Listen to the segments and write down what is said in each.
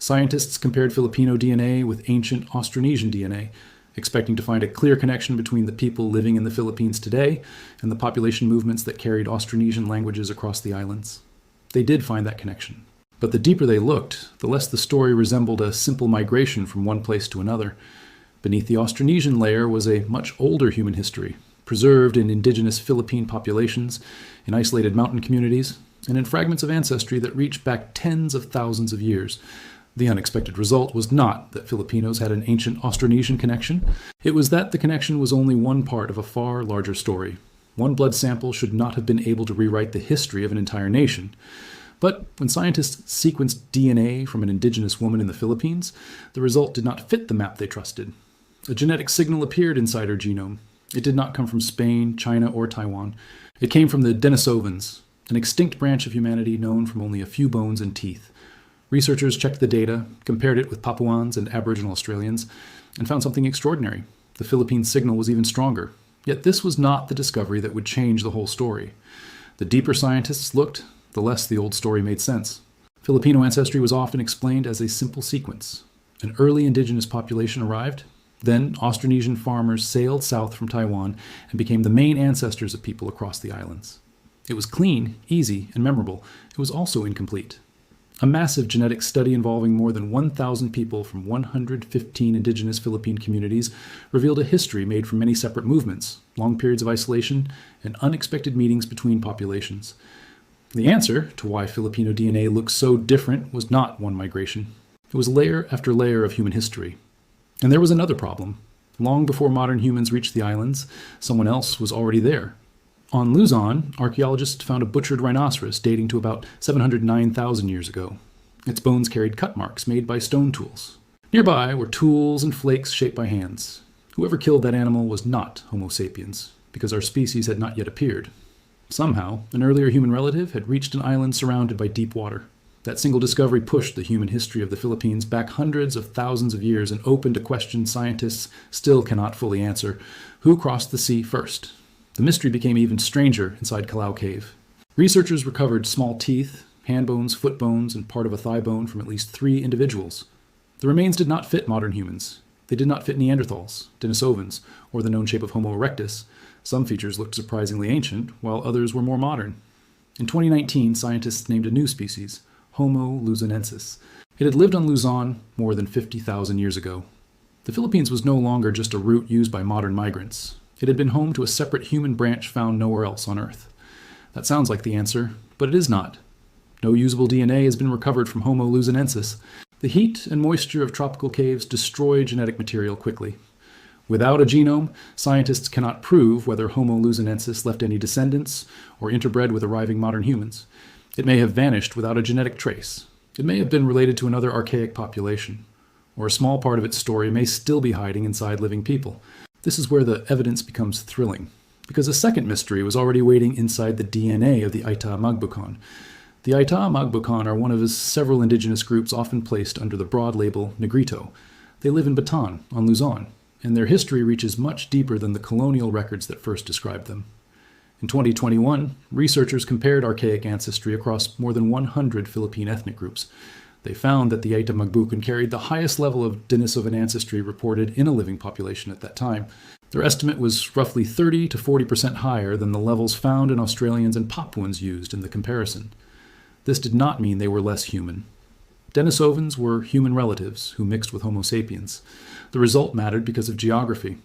Scientists compared Filipino DNA with ancient Austronesian DNA, expecting to find a clear connection between the people living in the Philippines today and the population movements that carried Austronesian languages across the islands. They did find that connection. But the deeper they looked, the less the story resembled a simple migration from one place to another. Beneath the Austronesian layer was a much older human history, preserved in indigenous Philippine populations, in isolated mountain communities, and in fragments of ancestry that reach back tens of thousands of years. The unexpected result was not that Filipinos had an ancient Austronesian connection. It was that the connection was only one part of a far larger story. One blood sample should not have been able to rewrite the history of an entire nation. But when scientists sequenced DNA from an indigenous woman in the Philippines, the result did not fit the map they trusted. A genetic signal appeared inside her genome. It did not come from Spain, China, or Taiwan. It came from the Denisovans, an extinct branch of humanity known from only a few bones and teeth. Researchers checked the data, compared it with Papuans and Aboriginal Australians, and found something extraordinary. The Philippine signal was even stronger. Yet this was not the discovery that would change the whole story. The deeper scientists looked, the less the old story made sense. Filipino ancestry was often explained as a simple sequence. An early indigenous population arrived. Then Austronesian farmers sailed south from Taiwan and became the main ancestors of people across the islands. It was clean, easy, and memorable. It was also incomplete. A massive genetic study involving more than 1,000 people from 115 indigenous Philippine communities revealed a history made from many separate movements, long periods of isolation, and unexpected meetings between populations. The answer to why Filipino DNA looks so different was not one migration. It was layer after layer of human history. And there was another problem. Long before modern humans reached the islands, someone else was already there. On Luzon, archaeologists found a butchered rhinoceros dating to about 709,000 years ago. Its bones carried cut marks made by stone tools. Nearby were tools and flakes shaped by hands. Whoever killed that animal was not Homo sapiens, because our species had not yet appeared. Somehow, an earlier human relative had reached an island surrounded by deep water. That single discovery pushed the human history of the Philippines back hundreds of thousands of years and opened a question scientists still cannot fully answer. Who crossed the sea first? The mystery became even stranger inside Calao Cave. Researchers recovered small teeth, hand bones, foot bones, and part of a thigh bone from at least 3 individuals. The remains did not fit modern humans. They did not fit Neanderthals, Denisovans, or the known shape of Homo erectus. Some features looked surprisingly ancient, while others were more modern. In 2019, scientists named a new species, Homo luzonensis. It had lived on Luzon more than 50,000 years ago. The Philippines was no longer just a route used by modern migrants. It had been home to a separate human branch found nowhere else on Earth. That sounds like the answer, but it is not. No usable DNA has been recovered from Homo luzonensis. The heat and moisture of tropical caves destroy genetic material quickly. Without a genome, scientists cannot prove whether Homo luzonensis left any descendants or interbred with arriving modern humans. It may have vanished without a genetic trace. It may have been related to another archaic population. Or a small part of its story may still be hiding inside living people. This is where the evidence becomes thrilling, because a second mystery was already waiting inside the DNA of the Aita Magbukan. The Aita Magbukan are one of several indigenous groups often placed under the broad label Negrito. They live in Bataan, on Luzon, and their history reaches much deeper than the colonial records that first described them. In 2021, researchers compared archaic ancestry across more than 100 Philippine ethnic groups. They found that the Aita Magbukan carried the highest level of Denisovan ancestry reported in a living population at that time. Their estimate was roughly 30 to 40% higher than the levels found in Australians and Papuans used in the comparison. This did not mean they were less human. Denisovans were human relatives who mixed with Homo sapiens. The result mattered because of geography.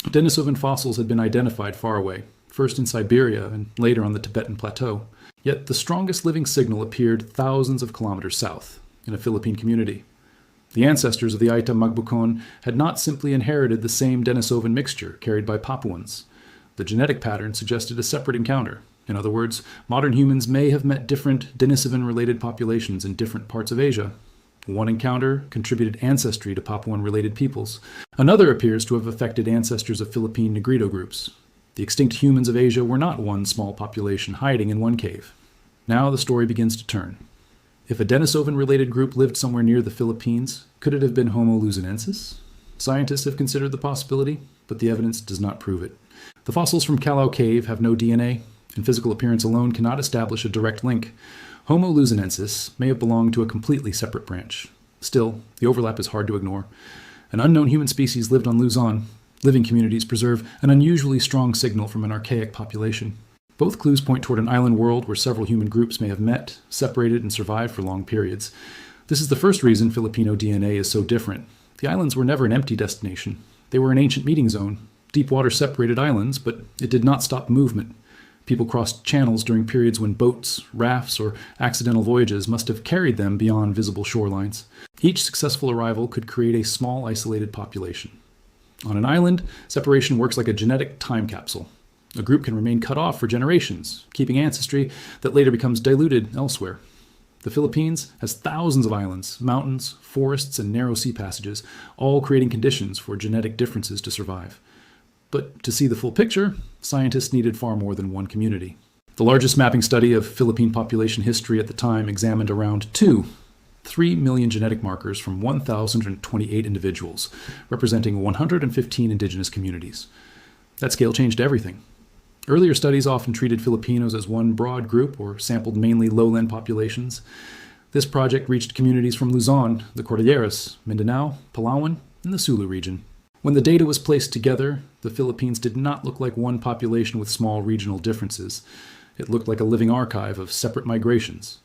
Denisovan fossils had been identified far away, first in Siberia and later on the Tibetan Plateau. Yet the strongest living signal appeared thousands of kilometers south, in a Philippine community. The ancestors of the Aita Magbukan had not simply inherited the same Denisovan mixture carried by Papuans. The genetic pattern suggested a separate encounter. In other words, modern humans may have met different Denisovan-related populations in different parts of Asia. One encounter contributed ancestry to Papuan-related peoples. Another appears to have affected ancestors of Philippine Negrito groups. The extinct humans of Asia were not one small population hiding in one cave. Now the story begins to turn. If a Denisovan-related group lived somewhere near the Philippines, could it have been Homo luzonensis? Scientists have considered the possibility, but the evidence does not prove it. The fossils from Calao Cave have no DNA, and physical appearance alone cannot establish a direct link. Homo luzonensis may have belonged to a completely separate branch. Still, the overlap is hard to ignore. An unknown human species lived on Luzon. Living communities preserve an unusually strong signal from an archaic population. Both clues point toward an island world where several human groups may have met, separated, and survived for long periods. This is the first reason Filipino DNA is so different. The islands were never an empty destination. They were an ancient meeting zone. Deep water separated islands, but it did not stop movement. People crossed channels during periods when boats, rafts, or accidental voyages must have carried them beyond visible shorelines. Each successful arrival could create a small, isolated population. On an island, separation works like a genetic time capsule. A group can remain cut off for generations, keeping ancestry that later becomes diluted elsewhere. The Philippines has thousands of islands, mountains, forests, and narrow sea passages, all creating conditions for genetic differences to survive. But to see the full picture, scientists needed far more than one community. The largest mapping study of Philippine population history at the time examined around 3 million genetic markers from 1,028 individuals, representing 115 indigenous communities. That scale changed everything. Earlier studies often treated Filipinos as one broad group or sampled mainly lowland populations. This project reached communities from Luzon, the Cordilleras, Mindanao, Palawan, and the Sulu region. When the data was placed together, the Philippines did not look like one population with small regional differences. It looked like a living archive of separate migrations.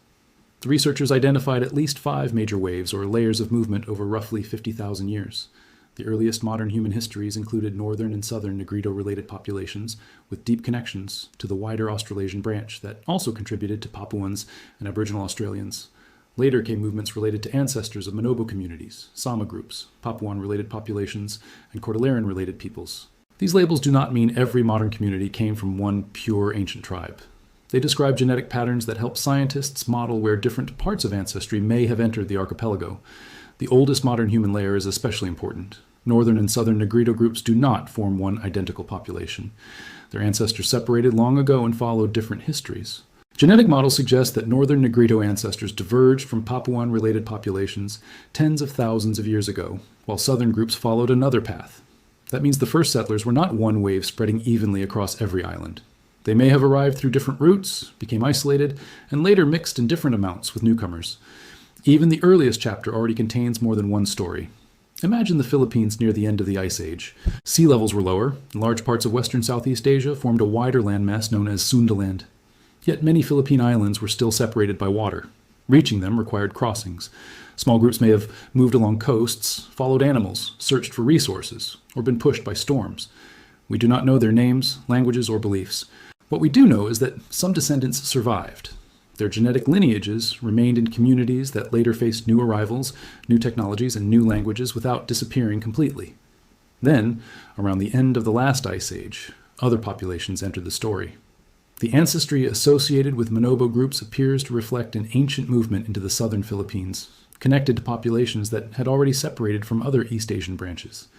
The researchers identified at least 5 major waves or layers of movement over roughly 50,000 years. The earliest modern human histories included northern and southern Negrito-related populations with deep connections to the wider Australasian branch that also contributed to Papuans and Aboriginal Australians. Later came movements related to ancestors of Manobo communities, Sama groups, Papuan-related populations, and Cordilleran-related peoples. These labels do not mean every modern community came from one pure ancient tribe. They describe genetic patterns that help scientists model where different parts of ancestry may have entered the archipelago. The oldest modern human layer is especially important. Northern and southern Negrito groups do not form one identical population. Their ancestors separated long ago and followed different histories. Genetic models suggest that northern Negrito ancestors diverged from Papuan-related populations tens of thousands of years ago, while southern groups followed another path. That means the first settlers were not one wave spreading evenly across every island. They may have arrived through different routes, became isolated, and later mixed in different amounts with newcomers. Even the earliest chapter already contains more than one story. Imagine the Philippines near the end of the Ice Age. Sea levels were lower, and large parts of western Southeast Asia formed a wider landmass known as Sundaland. Yet many Philippine islands were still separated by water. Reaching them required crossings. Small groups may have moved along coasts, followed animals, searched for resources, or been pushed by storms. We do not know their names, languages, or beliefs. What we do know is that some descendants survived. Their genetic lineages remained in communities that later faced new arrivals, new technologies, and new languages without disappearing completely. Then, around the end of the last Ice Age, other populations entered the story. The ancestry associated with Manobo groups appears to reflect an ancient movement into the southern Philippines, connected to populations that had already separated from other East Asian branches.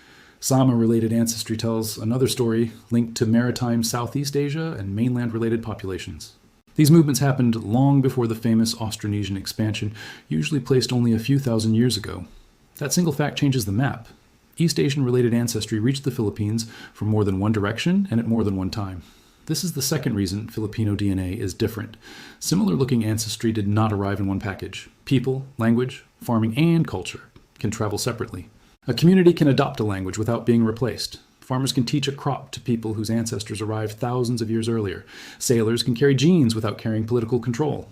Sama-related ancestry tells another story linked to maritime Southeast Asia and mainland-related populations. These movements happened long before the famous Austronesian expansion, usually placed only a few thousand years ago. That single fact changes the map. East Asian-related ancestry reached the Philippines from more than one direction and at more than one time. This is the second reason Filipino DNA is different. Similar-looking ancestry did not arrive in one package. People, language, farming, and culture can travel separately. A community can adopt a language without being replaced. Farmers can teach a crop to people whose ancestors arrived thousands of years earlier. Sailors can carry genes without carrying political control.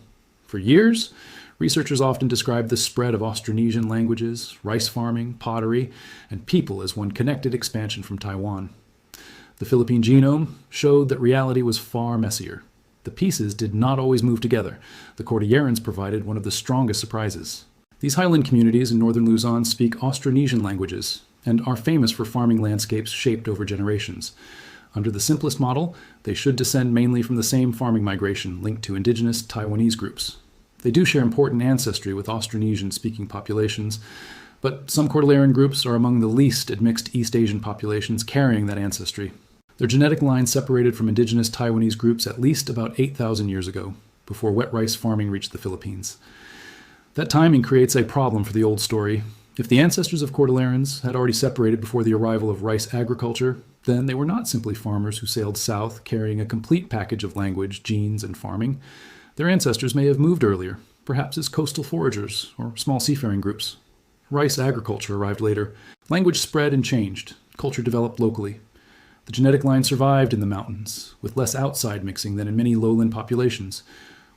For years, researchers often describe the spread of Austronesian languages, rice farming, pottery, and people as one connected expansion from Taiwan. The Philippine genome showed that reality was far messier. The pieces did not always move together. The Cordillerans provided one of the strongest surprises. These highland communities in northern Luzon speak Austronesian languages and are famous for farming landscapes shaped over generations. Under the simplest model, they should descend mainly from the same farming migration linked to indigenous Taiwanese groups. They do share important ancestry with Austronesian-speaking populations, but some Cordilleran groups are among the least admixed East Asian populations carrying that ancestry. Their genetic line separated from indigenous Taiwanese groups at least about 8,000 years ago, before wet rice farming reached the Philippines. That timing creates a problem for the old story. If the ancestors of Cordillerans had already separated before the arrival of rice agriculture, then they were not simply farmers who sailed south carrying a complete package of language, genes, and farming. Their ancestors may have moved earlier, perhaps as coastal foragers or small seafaring groups. Rice agriculture arrived later. Language spread and changed. Culture developed locally. The genetic line survived in the mountains, with less outside mixing than in many lowland populations.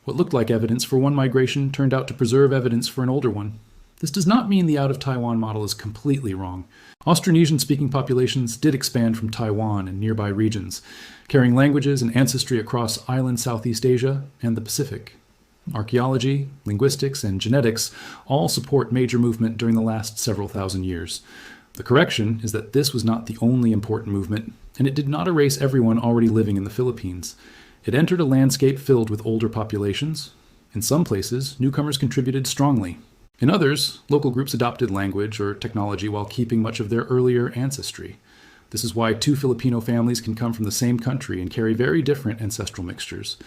What looked like evidence for one migration turned out to preserve evidence for an older one. This does not mean the out-of-Taiwan model is completely wrong. Austronesian-speaking populations did expand from Taiwan and nearby regions, carrying languages and ancestry across island Southeast Asia and the Pacific. Archaeology, linguistics, and genetics all support major movement during the last several thousand years. The correction is that this was not the only important movement, and it did not erase everyone already living in the Philippines. It entered a landscape filled with older populations. In some places, newcomers contributed strongly. In others, local groups adopted language or technology while keeping much of their earlier ancestry. This is why two Filipino families can come from the same country and carry very different ancestral mixtures.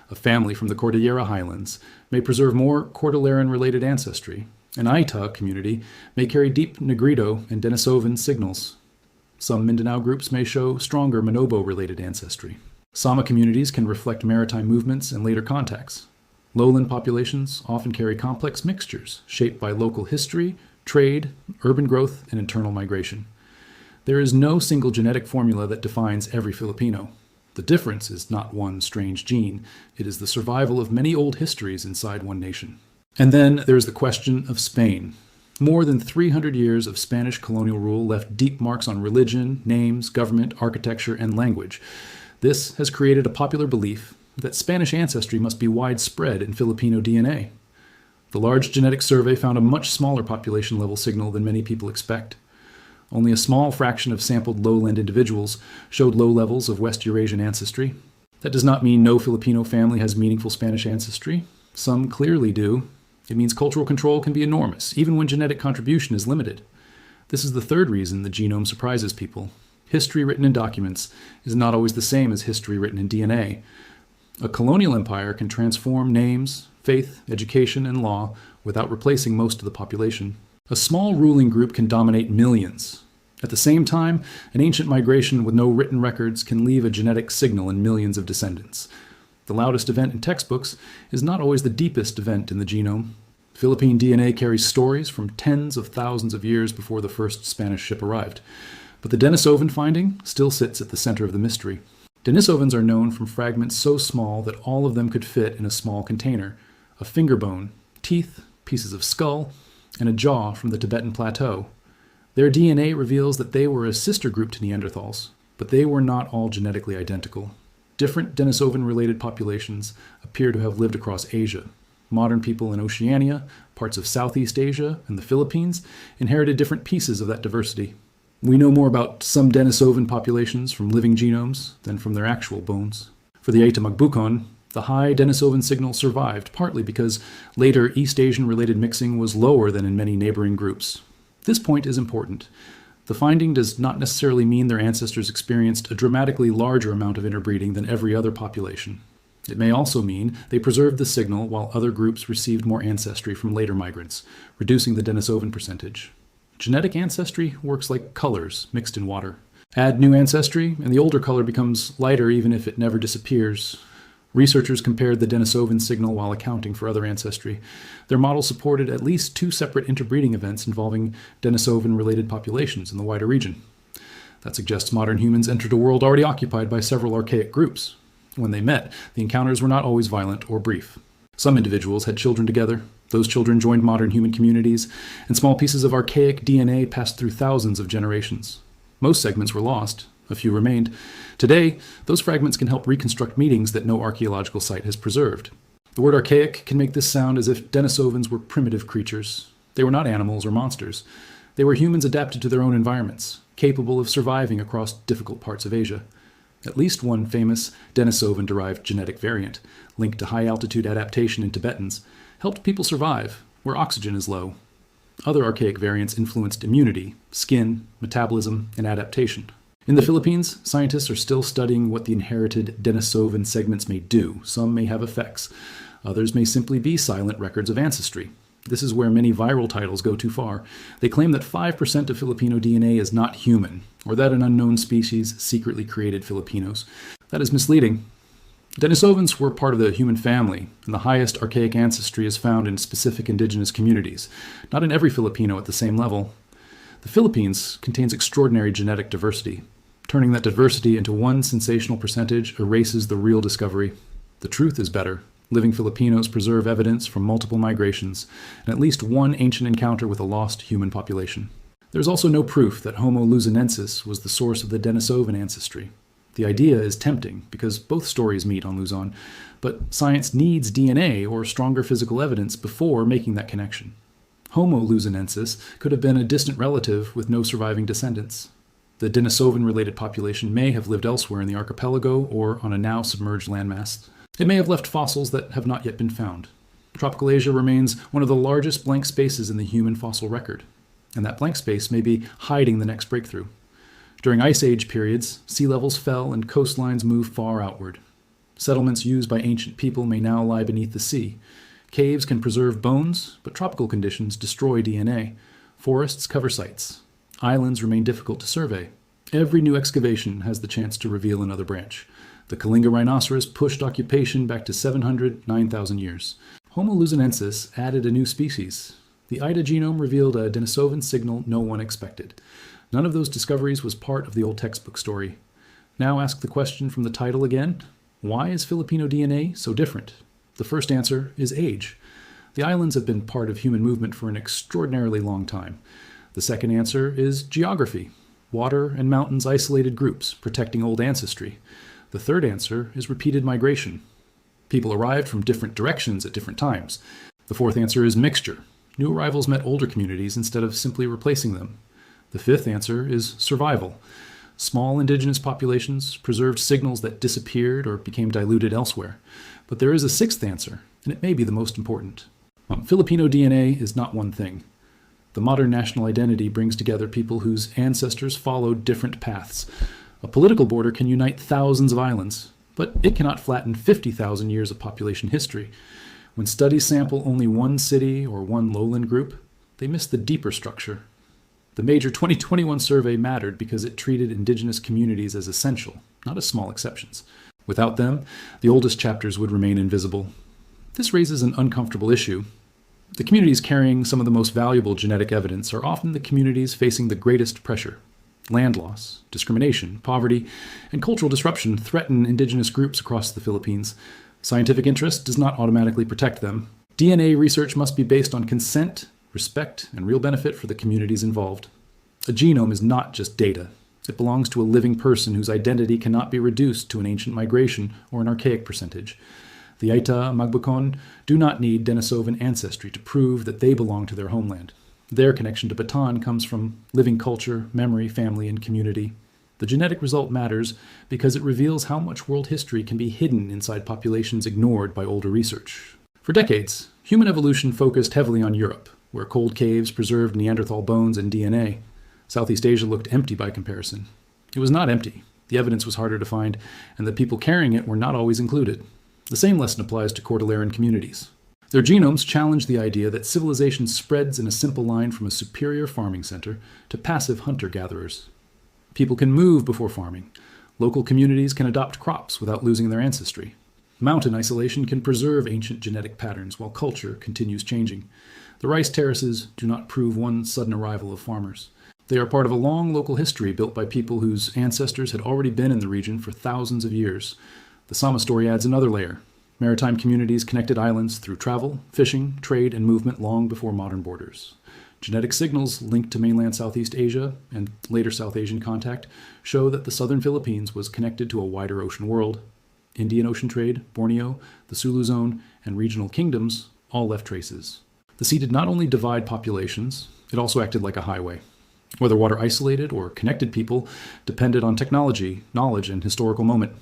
A family from the Cordillera Highlands may preserve more Cordilleran-related ancestry. An Aita community may carry deep Negrito and Denisovan signals. Some Mindanao groups may show stronger Manobo-related ancestry. Sama communities can reflect maritime movements and later contacts. Lowland populations often carry complex mixtures shaped by local history, trade, urban growth, and internal migration. There is no single genetic formula that defines every Filipino. The difference is not one strange gene. It is the survival of many old histories inside one nation. And then there is the question of Spain. More than 300 years of Spanish colonial rule left deep marks on religion, names, government, architecture, and language. This has created a popular belief that Spanish ancestry must be widespread in Filipino DNA. The large genetic survey found a much smaller population level signal than many people expect. Only a small fraction of sampled lowland individuals showed low levels of West Eurasian ancestry. That does not mean no Filipino family has meaningful Spanish ancestry. Some clearly do. It means cultural control can be enormous, even when genetic contribution is limited. This is the third reason the genome surprises people. History written in documents is not always the same as history written in DNA. A colonial empire can transform names, faith, education, and law without replacing most of the population. A small ruling group can dominate millions. At the same time, an ancient migration with no written records can leave a genetic signal in millions of descendants. The loudest event in textbooks is not always the deepest event in the genome. Philippine DNA carries stories from tens of thousands of years before the first Spanish ship arrived. But the Denisovan finding still sits at the center of the mystery. Denisovans are known from fragments so small that all of them could fit in a small container: a finger bone, teeth, pieces of skull, and a jaw from the Tibetan Plateau. Their DNA reveals that they were a sister group to Neanderthals, but they were not all genetically identical. Different Denisovan-related populations appear to have lived across Asia. Modern people in Oceania, parts of Southeast Asia, and the Philippines inherited different pieces of that diversity. We know more about some Denisovan populations from living genomes than from their actual bones. For the Aita Magbukon, the high Denisovan signal survived, partly because later East Asian-related mixing was lower than in many neighboring groups. This point is important. The finding does not necessarily mean their ancestors experienced a dramatically larger amount of interbreeding than every other population. It may also mean they preserved the signal while other groups received more ancestry from later migrants, reducing the Denisovan percentage. Genetic ancestry works like colors mixed in water. Add new ancestry, and the older color becomes lighter even if it never disappears. Researchers compared the Denisovan signal while accounting for other ancestry. Their model supported at least 2 separate interbreeding events involving Denisovan-related populations in the wider region. That suggests modern humans entered a world already occupied by several archaic groups. When they met, the encounters were not always violent or brief. Some individuals had children together. Those children joined modern human communities, and small pieces of archaic DNA passed through thousands of generations. Most segments were lost. A few remained. Today, those fragments can help reconstruct meetings that no archaeological site has preserved. The word archaic can make this sound as if Denisovans were primitive creatures. They were not animals or monsters. They were humans adapted to their own environments, capable of surviving across difficult parts of Asia. At least one famous Denisovan-derived genetic variant, linked to high-altitude adaptation in Tibetans, helped people survive where oxygen is low. Other archaic variants influenced immunity, skin, metabolism, and adaptation. In the Philippines, scientists are still studying what the inherited Denisovan segments may do. Some may have effects. Others may simply be silent records of ancestry. This is where many viral titles go too far. They claim that 5% of Filipino DNA is not human, or that an unknown species secretly created Filipinos. That is misleading. Denisovans were part of the human family, and the highest archaic ancestry is found in specific indigenous communities, not in every Filipino at the same level. The Philippines contains extraordinary genetic diversity. Turning that diversity into one sensational percentage erases the real discovery. The truth is better. Living Filipinos preserve evidence from multiple migrations, and at least one ancient encounter with a lost human population. There is also no proof that Homo luzonensis was the source of the Denisovan ancestry. The idea is tempting because both stories meet on Luzon, but science needs DNA or stronger physical evidence before making that connection. Homo luzonensis could have been a distant relative with no surviving descendants. The Denisovan-related population may have lived elsewhere in the archipelago or on a now submerged landmass. It may have left fossils that have not yet been found. Tropical Asia remains one of the largest blank spaces in the human fossil record, and that blank space may be hiding the next breakthrough. During Ice Age periods, sea levels fell and coastlines moved far outward. Settlements used by ancient people may now lie beneath the sea. Caves can preserve bones, but tropical conditions destroy DNA. Forests cover sites. Islands remain difficult to survey. Every new excavation has the chance to reveal another branch. The Kalinga rhinoceros pushed occupation back to 700, 9,000 years. Homo luzonensis added a new species. The IDA genome revealed a Denisovan signal no one expected. None of those discoveries was part of the old textbook story. Now ask the question from the title again. Why is Filipino DNA so different? The first answer is age. The islands have been part of human movement for an extraordinarily long time. The second answer is geography. Water and mountains isolated groups, protecting old ancestry. The third answer is repeated migration. People arrived from different directions at different times. The fourth answer is mixture. New arrivals met older communities instead of simply replacing them. The fifth answer is survival. Small indigenous populations preserved signals that disappeared or became diluted elsewhere. But there is a sixth answer, and it may be the most important. Filipino DNA is not one thing. The modern national identity brings together people whose ancestors followed different paths. A political border can unite thousands of islands, but it cannot flatten 50,000 years of population history. When studies sample only one city or one lowland group, they miss the deeper structure. The major 2021 survey mattered because it treated indigenous communities as essential, not as small exceptions. Without them, the oldest chapters would remain invisible. This raises an uncomfortable issue. The communities carrying some of the most valuable genetic evidence are often the communities facing the greatest pressure. Land loss, discrimination, poverty, and cultural disruption threaten indigenous groups across the Philippines. Scientific interest does not automatically protect them. DNA research must be based on consent, respect, and real benefit for the communities involved. A genome is not just data. It belongs to a living person whose identity cannot be reduced to an ancient migration or an archaic percentage. The Aita Magbukon do not need Denisovan ancestry to prove that they belong to their homeland. Their connection to Bataan comes from living culture, memory, family, and community. The genetic result matters because it reveals how much world history can be hidden inside populations ignored by older research. For decades, human evolution focused heavily on Europe, where cold caves preserved Neanderthal bones and DNA. Southeast Asia looked empty by comparison. It was not empty. The evidence was harder to find, and the people carrying it were not always included. The same lesson applies to Cordilleran communities. Their genomes challenge the idea that civilization spreads in a simple line from a superior farming center to passive hunter-gatherers. People can move before farming. Local communities can adopt crops without losing their ancestry. Mountain isolation can preserve ancient genetic patterns while culture continues changing. The rice terraces do not prove one sudden arrival of farmers. They are part of a long local history built by people whose ancestors had already been in the region for thousands of years. The Sama story adds another layer. Maritime communities connected islands through travel, fishing, trade, and movement long before modern borders. Genetic signals linked to mainland Southeast Asia and later South Asian contact show that the southern Philippines was connected to a wider ocean world. Indian Ocean trade, Borneo, the Sulu Zone, and regional kingdoms all left traces. The sea did not only divide populations, it also acted like a highway. Whether water isolated or connected people depended on technology, knowledge, and historical moment.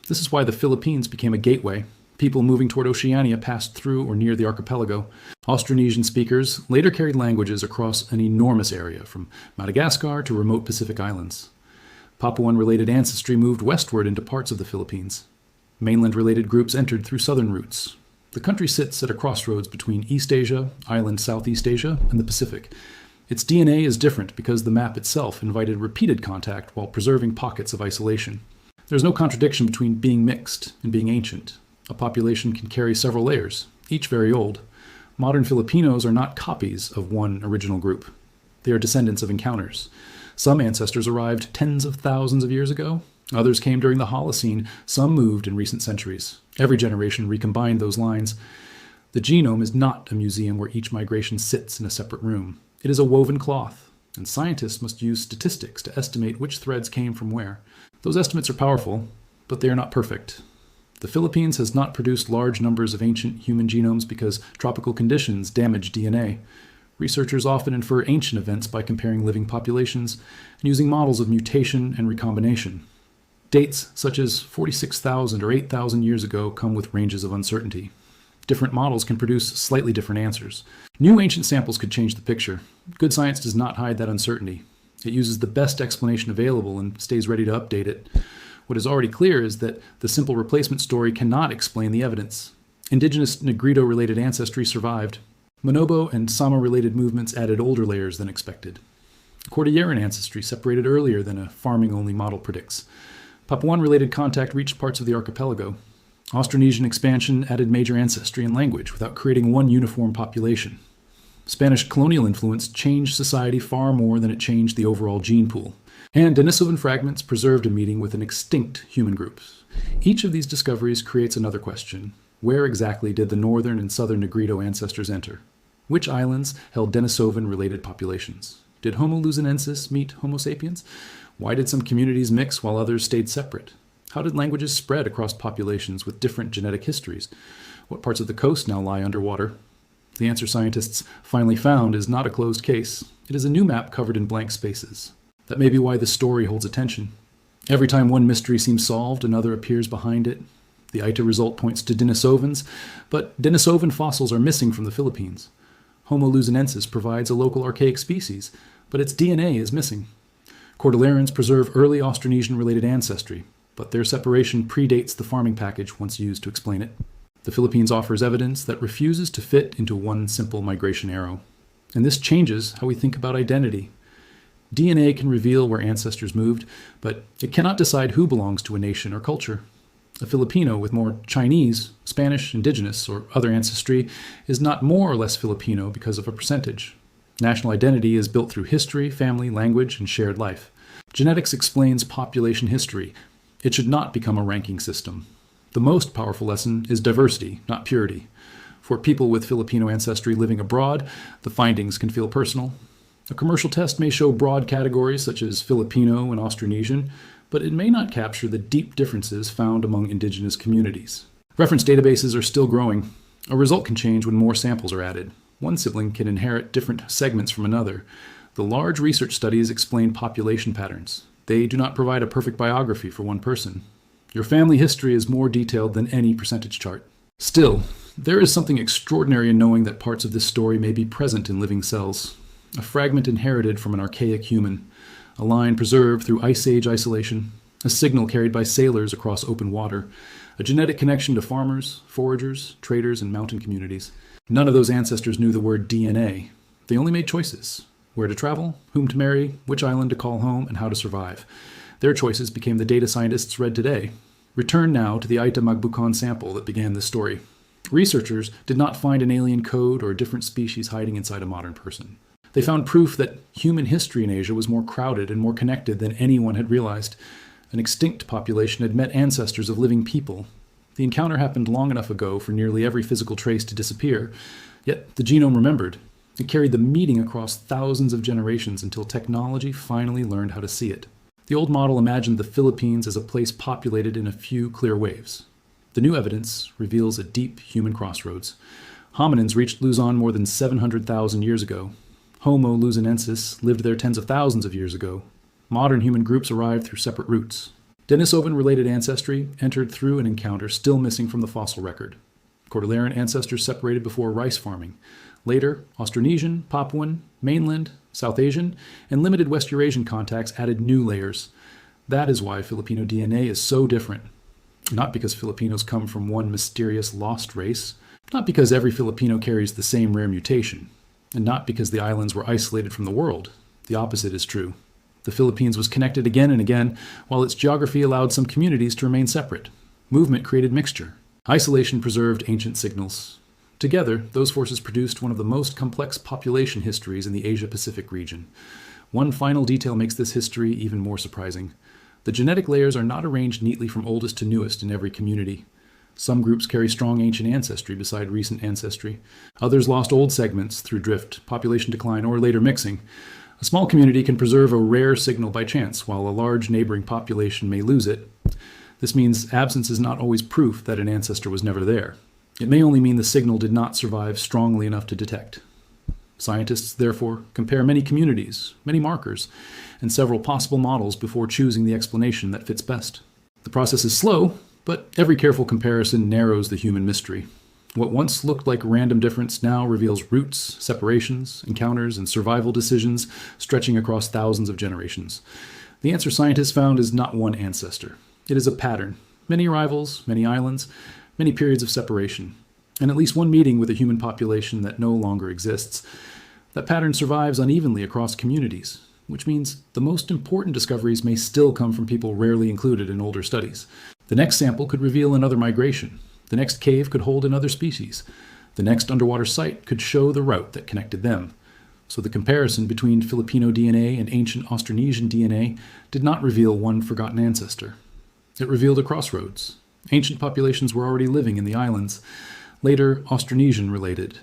This is why the Philippines became a gateway. People moving toward Oceania passed through or near the archipelago. Austronesian speakers later carried languages across an enormous area, from Madagascar to remote Pacific islands. Papuan-related ancestry moved westward into parts of the Philippines. Mainland-related groups entered through southern routes. The country sits at a crossroads between East Asia, island Southeast Asia, and the Pacific. Its DNA is different because the map itself invited repeated contact while preserving pockets of isolation. There's no contradiction between being mixed and being ancient. A population can carry several layers, each very old. Modern Filipinos are not copies of one original group. They are descendants of encounters. Some ancestors arrived tens of thousands of years ago. Others came during the Holocene. Some moved in recent centuries. Every generation recombined those lines. The genome is not a museum where each migration sits in a separate room. It is a woven cloth, and scientists must use statistics to estimate which threads came from where. Those estimates are powerful, but they are not perfect. The Philippines has not produced large numbers of ancient human genomes because tropical conditions damage DNA. Researchers often infer ancient events by comparing living populations and using models of mutation and recombination. Dates such as 46,000 or 8,000 years ago come with ranges of uncertainty. Different models can produce slightly different answers. New ancient samples could change the picture. Good science does not hide that uncertainty. It uses the best explanation available and stays ready to update it. What is already clear is that the simple replacement story cannot explain the evidence. Indigenous Negrito-related ancestry survived. Monobo and Sama-related movements added older layers than expected. Cordilleran ancestry separated earlier than a farming-only model predicts. Papuan-related contact reached parts of the archipelago. Austronesian expansion added major ancestry and language without creating one uniform population. Spanish colonial influence changed society far more than it changed the overall gene pool. And Denisovan fragments preserved a meeting with an extinct human group. Each of these discoveries creates another question. Where exactly did the northern and southern Negrito ancestors enter? Which islands held Denisovan-related populations? Did Homo luzonensis meet Homo sapiens? Why did some communities mix while others stayed separate? How did languages spread across populations with different genetic histories? What parts of the coast now lie underwater? The answer scientists finally found is not a closed case. It is a new map covered in blank spaces. That may be why the story holds attention. Every time one mystery seems solved, another appears behind it. The ITA result points to Denisovans, but Denisovan fossils are missing from the Philippines. Homo luzonensis provides a local archaic species, but its DNA is missing. Cordillerans preserve early Austronesian-related ancestry, but their separation predates the farming package once used to explain it. The Philippines offers evidence that refuses to fit into one simple migration arrow. And this changes how we think about identity. DNA can reveal where ancestors moved, but it cannot decide who belongs to a nation or culture. A Filipino with more Chinese, Spanish, Indigenous, or other ancestry is not more or less Filipino because of a percentage. National identity is built through history, family, language, and shared life. Genetics explains population history. It should not become a ranking system. The most powerful lesson is diversity, not purity. For people with Filipino ancestry living abroad, the findings can feel personal. A commercial test may show broad categories such as Filipino and Austronesian, but it may not capture the deep differences found among indigenous communities. Reference databases are still growing. A result can change when more samples are added. One sibling can inherit different segments from another. The large research studies explain population patterns. They do not provide a perfect biography for one person. Your family history is more detailed than any percentage chart. Still, there is something extraordinary in knowing that parts of this story may be present in living cells. A fragment inherited from an archaic human. A line preserved through Ice Age isolation. A signal carried by sailors across open water. A genetic connection to farmers, foragers, traders, and mountain communities. None of those ancestors knew the word DNA. They only made choices. Where to travel, whom to marry, which island to call home, and how to survive. Their choices became the data scientists read today. Return now to the Aita Magbukan sample that began this story. Researchers did not find an alien code or a different species hiding inside a modern person. They found proof that human history in Asia was more crowded and more connected than anyone had realized. An extinct population had met ancestors of living people. The encounter happened long enough ago for nearly every physical trace to disappear, yet the genome remembered. It carried the meeting across thousands of generations until technology finally learned how to see it. The old model imagined the Philippines as a place populated in a few clear waves. The new evidence reveals a deep human crossroads. Hominins reached Luzon more than 700,000 years ago. Homo luzonensis lived there tens of thousands of years ago. Modern human groups arrived through separate routes. Denisovan-related ancestry entered through an encounter still missing from the fossil record. Cordilleran ancestors separated before rice farming. Later, Austronesian, Papuan, mainland, South Asian, and limited West Eurasian contacts added new layers. That is why Filipino DNA is so different. Not because Filipinos come from one mysterious lost race, not because every Filipino carries the same rare mutation, and not because the islands were isolated from the world. The opposite is true. The Philippines was connected again and again, while its geography allowed some communities to remain separate. Movement created mixture. Isolation preserved ancient signals. Together, those forces produced one of the most complex population histories in the Asia-Pacific region. One final detail makes this history even more surprising. The genetic layers are not arranged neatly from oldest to newest in every community. Some groups carry strong ancient ancestry beside recent ancestry. Others lost old segments through drift, population decline, or later mixing. A small community can preserve a rare signal by chance, while a large neighboring population may lose it. This means absence is not always proof that an ancestor was never there. It may only mean the signal did not survive strongly enough to detect. Scientists, therefore, compare many communities, many markers, and several possible models before choosing the explanation that fits best. The process is slow, but every careful comparison narrows the human mystery. What once looked like random difference now reveals roots, separations, encounters, and survival decisions stretching across thousands of generations. The answer scientists found is not one ancestor. It is a pattern. Many arrivals, many islands, many periods of separation, and at least one meeting with a human population that no longer exists. That pattern survives unevenly across communities, which means the most important discoveries may still come from people rarely included in older studies. The next sample could reveal another migration. The next cave could hold another species. The next underwater site could show the route that connected them. So the comparison between Filipino DNA and ancient Austronesian DNA did not reveal one forgotten ancestor. It revealed a crossroads. Ancient populations were already living in the islands, later Austronesian-related.